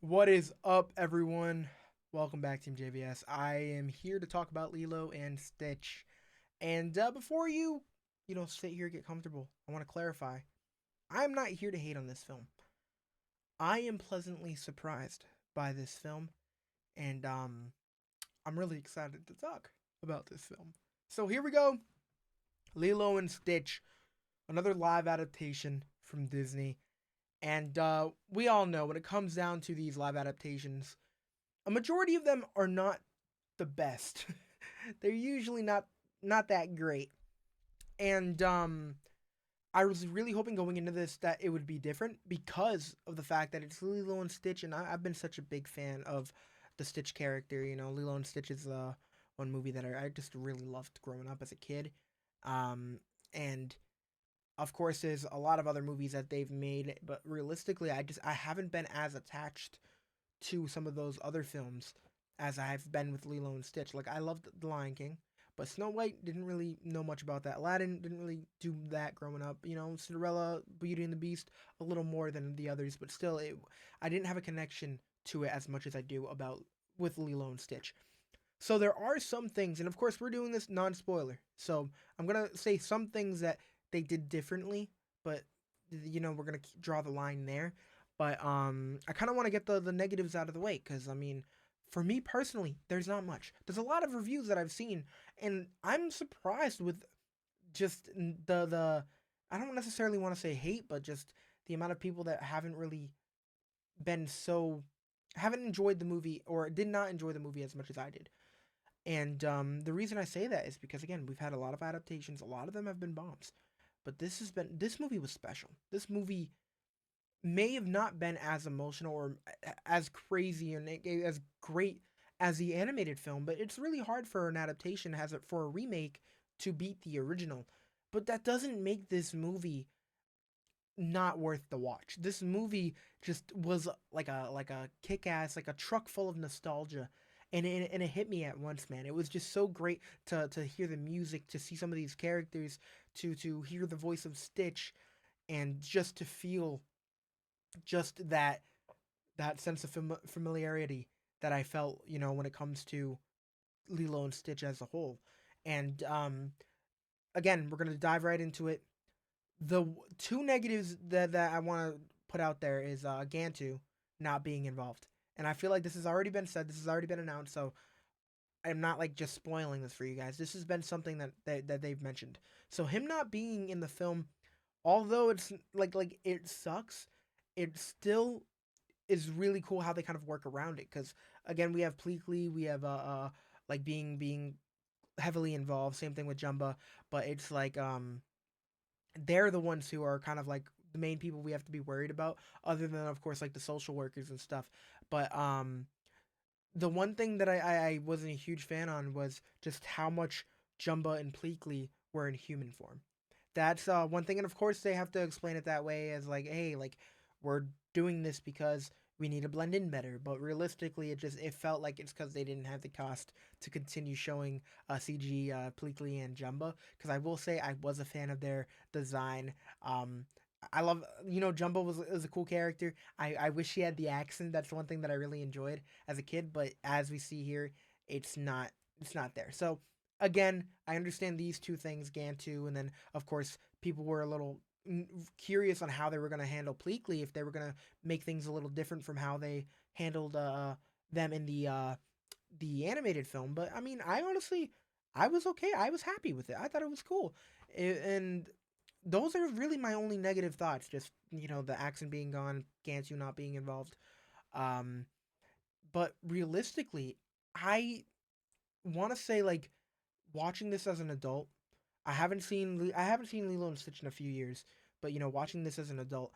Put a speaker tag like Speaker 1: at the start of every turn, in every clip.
Speaker 1: What is up, everyone? Welcome back, TeamJVS. I am here to talk about Lilo and Stitch. And before you sit here and get comfortable, I want to clarify: I'm not here to hate on this film. I am pleasantly surprised by this film, and I'm really excited to talk about this film. So here we go: Lilo and Stitch, another live adaptation from Disney. And we all know when it comes down to these live adaptations, a majority of them are not the best. They're usually not that great. And I was really hoping going into this that it would be different because of the fact that it's Lilo and Stitch, and I've been such a big fan of the Stitch character. You know, Lilo and Stitch is one movie that I just really loved growing up as a kid. Um, and of course, there's a lot of other movies that they've made, but realistically, I haven't been as attached to some of those other films as I've been with Lilo and Stitch. Like I loved The Lion King, but Snow White didn't really know much about that. Aladdin didn't really do that growing up. You know, Cinderella, Beauty and the Beast, a little more than the others, but still, I didn't have a connection to it as much as I do about with Lilo and Stitch. So there are some things, and of course we're doing this non-spoiler. So I'm gonna say some things that they did differently, but we're gonna draw the line there. But I kind of want to get the negatives out of the way because I mean, for me personally, there's not much. There's a lot of reviews that I've seen, and I'm surprised with just the I don't necessarily want to say hate, but just the amount of people that haven't really been so haven't enjoyed the movie or did not enjoy the movie as much as I did. And the reason I say that is because again, we've had a lot of adaptations. A lot of them have been bombs, but this movie was special. This movie may have not been as emotional or as crazy and as great as the animated film, but it's really hard for an adaptation, has it for a remake, to beat the original. But that doesn't make this movie not worth the watch. This movie just was like a kick ass, like a truck full of nostalgia. And it hit me at once, man. It was just so great to hear the music, to see some of these characters, to hear the voice of Stitch, and just to feel just that sense of familiarity that I felt, when it comes to Lilo and Stitch as a whole. And again, we're gonna dive right into it. The two negatives that I want to put out there is Gantu not being involved, and I feel like this has already been said, this has already been announced, so I'm not like just spoiling this for you guys. This has been something that they've mentioned. So him not being in the film, although it's like it sucks, it still is really cool how they kind of work around it. Because again, we have Pleakley, we have like being heavily involved. Same thing with Jumba, but it's like they're the ones who are kind of like the main people we have to be worried about, other than of course like the social workers and stuff. But the one thing that I wasn't a huge fan on was just how much Jumba and Pleakley were in human form. That's one thing, and of course they have to explain it that way as like, hey, like we're doing this because we need to blend in better. But realistically, it felt like it's because they didn't have the cost to continue showing CG Pleakley and Jumba. Because I will say I was a fan of their design. Um, I love, Jumbo was a cool character. I wish he had the accent. That's one thing that I really enjoyed as a kid. But as we see here, it's not it's not there. So again, I understand these two things, Gantu, and then of course people were a little curious on how they were going to handle Pleakley, if they were going to make things a little different from how they handled them in the animated film. But I mean, I was okay. I was happy with it. I thought it was cool, and those are really my only negative thoughts. Just the accent being gone, Gantu not being involved. Um, but realistically, I want to say like watching this as an adult. I haven't seen Lilo and Stitch in a few years, but watching this as an adult,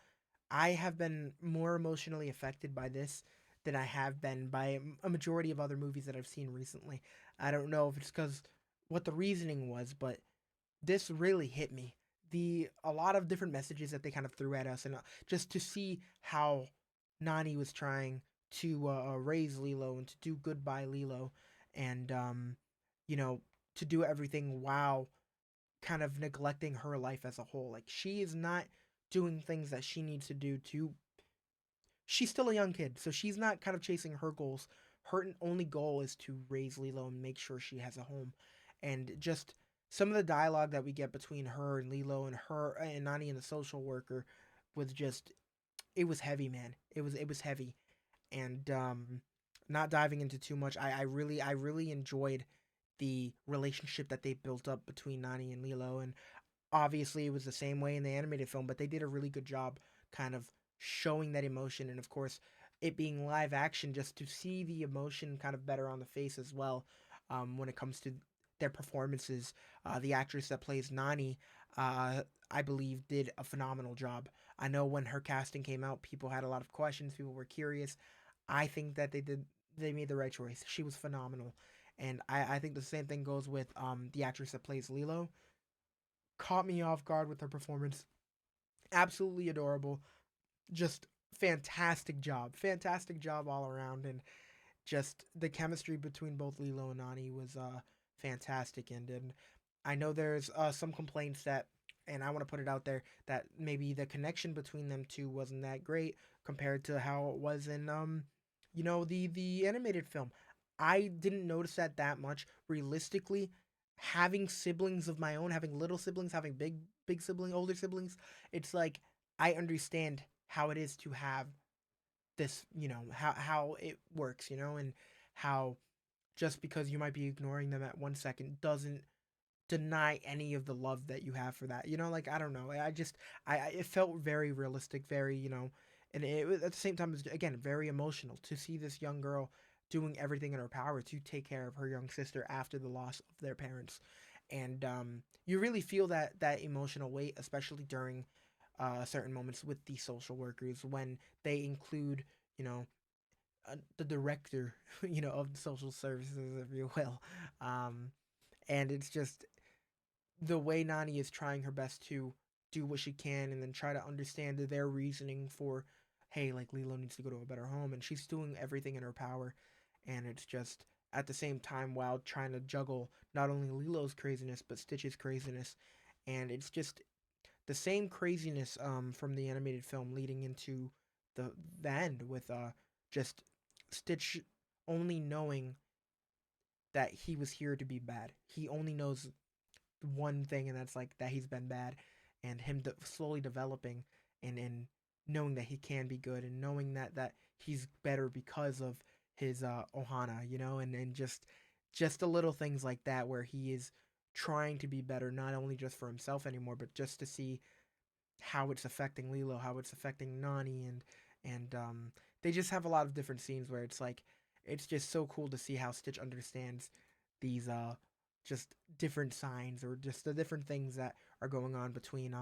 Speaker 1: I have been more emotionally affected by this than I have been by a majority of other movies that I've seen recently. I don't know if it's because what the reasoning was, but this really hit me. A lot of different messages that they kind of threw at us, and just to see how Nani was trying to raise Lilo and to do good by Lilo, and you know, to do everything while kind of neglecting her life as a whole. Like she is not doing things that she needs to do to she's still a young kid, so she's not kind of chasing her goals. Her only goal is to raise Lilo and make sure she has a home. And just some of the dialogue that we get between her and Lilo and her and Nani and the social worker was just, it was heavy, man. It was heavy. And not diving into too much, I really enjoyed the relationship that they built up between Nani and Lilo, and obviously it was the same way in the animated film, but they did a really good job kind of showing that emotion, and of course it being live action, just to see the emotion kind of better on the face as well. When it comes to their performances, the actress that plays Nani, I believe, did a phenomenal job. I know when her casting came out, people had a lot of questions, people were curious. I think that they made the right choice. She was phenomenal. And I think the same thing goes with the actress that plays Lilo. Caught me off guard with her performance. Absolutely adorable. Just fantastic job all around. And just the chemistry between both Lilo and Nani was fantastic. And I know there's some complaints that, and I want to put it out there, that maybe the connection between them two wasn't that great compared to how it was in the animated film. I didn't notice that much. Realistically, having siblings of my own, having little siblings, having big siblings, older siblings, it's like I understand how it is to have this, how it works, and how just because you might be ignoring them at 1 second doesn't deny any of the love that you have for that. Like, I don't know. I just it felt very realistic, very, and it was at the same time, it was, again, very emotional to see this young girl doing everything in her power to take care of her young sister after the loss of their parents. And you really feel that emotional weight, especially during certain moments with the social workers when they include, you know, the director, of the social services, if you will. Um, and it's just the way Nani is trying her best to do what she can and then try to understand their reasoning for, hey, like, Lilo needs to go to a better home, and she's doing everything in her power. And it's just at the same time while trying to juggle not only Lilo's craziness but Stitch's craziness. And it's just the same craziness from the animated film leading into the the end with just Stitch only knowing that he was here to be bad. He only knows one thing, and that's like that he's been bad, and him slowly developing and knowing that he can be good, and knowing that he's better because of his ohana, and just the little things like that where he is trying to be better, not only just for himself anymore, but just to see how it's affecting Lilo, how it's affecting Nani, and they just have a lot of different scenes where it's like it's just so cool to see how Stitch understands these just different signs or just the different things that are going on between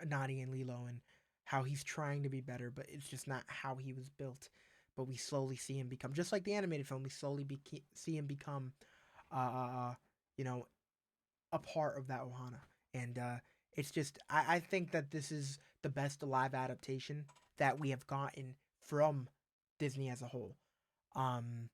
Speaker 1: Nani and Lilo, and how he's trying to be better, but it's just not how he was built. But we slowly see him become, just like the animated film, we slowly see him become uh, uh, uh, you know a part of that ohana. And it's just I think that this is the best live adaptation that we have gotten from Disney as a whole. um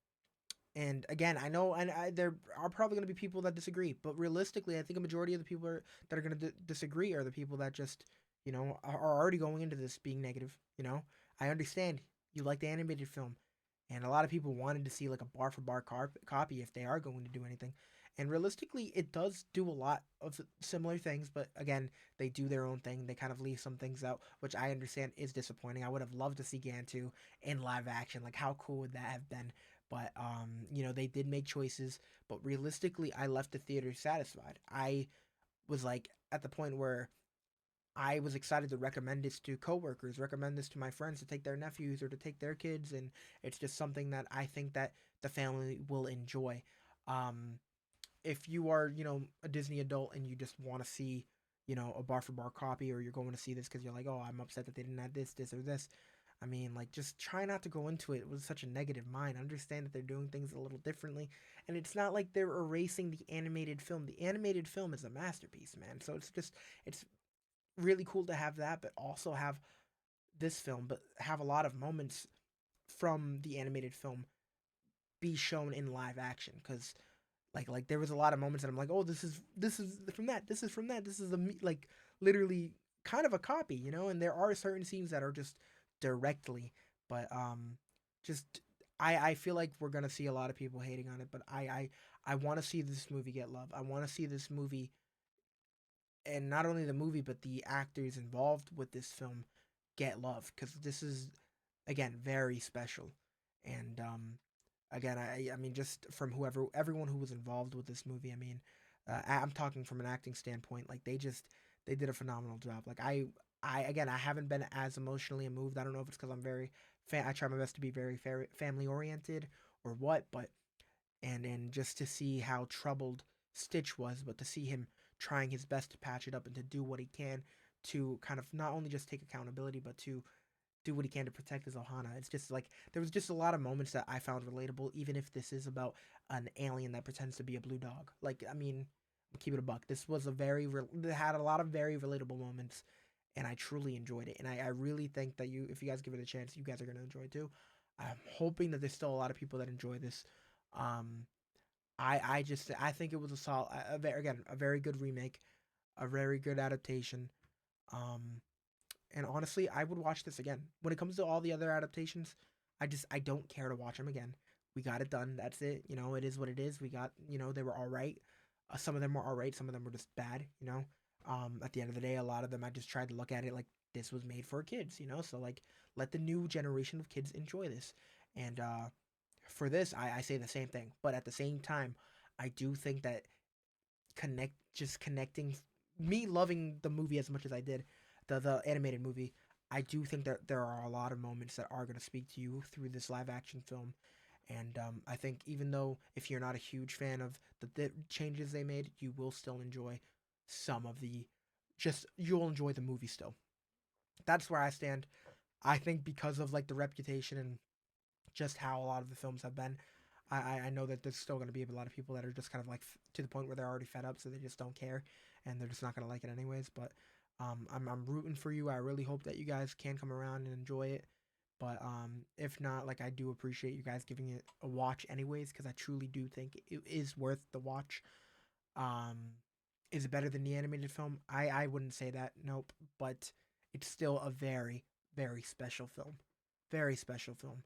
Speaker 1: and again, I know, and there are probably going to be people that disagree, but realistically, I think a majority of the people that are going to disagree are the people that just, are already going into this being negative. I understand you like the animated film, and a lot of people wanted to see like a bar for bar copy if they are going to do anything. And realistically, it does do a lot of similar things, but again, they do their own thing. They kind of leave some things out, which I understand is disappointing. I would have loved to see Gantu in live action. Like, how cool would that have been? But they did make choices, but realistically, I left the theater satisfied. I was like at the point where I was excited to recommend this to coworkers, recommend this to my friends to take their nephews or to take their kids, and it's just something that I think that the family will enjoy. Um, if you are, a Disney adult and you just want to see, a bar for bar copy, or you're going to see this because you're like, oh, I'm upset that they didn't add this, or this. I mean, like, just try not to go into it with such a negative mind. Understand that they're doing things a little differently, and it's not like they're erasing the animated film. The animated film is a masterpiece, man. So it's really cool to have that, but also have this film, but have a lot of moments from the animated film be shown in live action. Because like there was a lot of moments that I'm like, oh, this is from that, this is from that, this is like literally kind of a copy, and there are certain scenes that are just directly, but just I feel like we're gonna see a lot of people hating on it, but I want to see this movie get love. I want to see this movie, and not only the movie but the actors involved with this film get love, because this is again very special. And again, I mean, just from whoever everyone who was involved with this movie, I mean, I'm talking from an acting standpoint, like they did a phenomenal job. Like I again, I haven't been as emotionally moved. I don't know if it's because I'm very I try my best to be very family oriented or what, but and just to see how troubled Stitch was, but to see him trying his best to patch it up and to do what he can to kind of not only just take accountability, but to do what he can to protect his Ohana. It's just like there was just a lot of moments that I found relatable, even if this is about an alien that pretends to be a blue dog. Like, I mean, keep it a buck. This was a it had a lot of very relatable moments, and I truly enjoyed it. And I really think that if you guys give it a chance, you guys are gonna enjoy it too. I'm hoping that there's still a lot of people that enjoy this. Um, I think it was a solid, again, a very good remake, a very good adaptation. Um, and honestly, I would watch this again. When it comes to all the other adaptations, I don't care to watch them again. We got it done. That's it. You know, it is what it is. We got, they were all right. Some of them were all right. Some of them were just bad. At the end of the day, a lot of them I just tried to look at it like this was made for kids. So like let the new generation of kids enjoy this. And for this, I say the same thing. But at the same time, I do think that connecting me loving the movie as much as I did the animated movie, I do think that there are a lot of moments that are going to speak to you through this live action film. And I think even though if you're not a huge fan of the changes they made, you will still enjoy some of the just you'll enjoy the movie still. That's where I stand. I think because of like the reputation and just how a lot of the films have been. I know that there's still going to be a lot of people that are just kind of like to the point where they're already fed up, so they just don't care, and they're just not going to like it anyways. But I'm rooting for you. I really hope that you guys can come around and enjoy it. But if not, like I do appreciate you guys giving it a watch anyways, because I truly do think it is worth the watch. Um, is it better than the animated film? I wouldn't say that. Nope. But it's still a very very special film, very special film,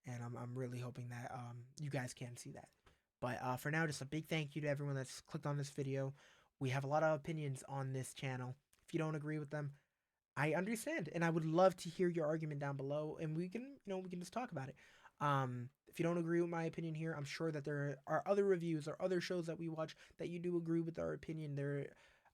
Speaker 1: and I'm really hoping that you guys can see that. But for now, just a big thank you to everyone that's clicked on this video. We have a lot of opinions on this channel. If you don't agree with them, I understand, and I would love to hear your argument down below, and we can just talk about it. If you don't agree with my opinion here, I'm sure that there are other reviews or other shows that we watch that you do agree with our opinion. There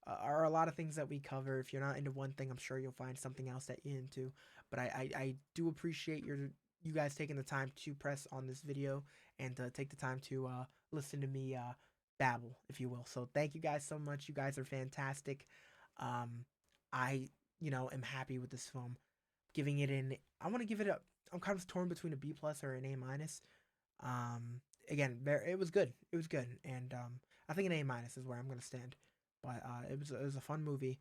Speaker 1: are a lot of things that we cover. If you're not into one thing, I'm sure you'll find something else that you're into. But I do appreciate you guys taking the time to press on this video and to take the time to listen to me babble, if you will. So thank you guys so much. You guys are fantastic. Um, I am happy with this film. Giving it an I want to give it a I'm kind of torn between a B plus or an A minus. Again, it was good. It was good, and I think an A minus is where I'm gonna stand. But it was a fun movie.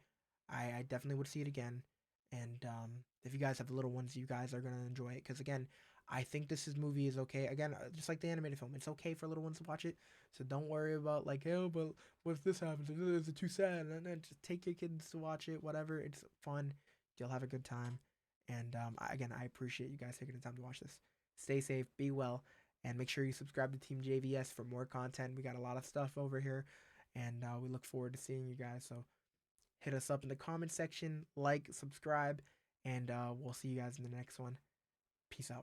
Speaker 1: I definitely would see it again. And if you guys have little ones, you guys are gonna enjoy it because again, I think movie is okay. Again, just like the animated film, it's okay for little ones to watch it. So don't worry about like, oh, but what if this happens? Is it too sad? And then just take your kids to watch it. Whatever, it's fun. You'll have a good time. And again, I appreciate you guys taking the time to watch this. Stay safe, be well, and make sure you subscribe to Team JVS for more content. We got a lot of stuff over here, and we look forward to seeing you guys. So hit us up in the comment section, like, subscribe, and we'll see you guys in the next one. Peace out.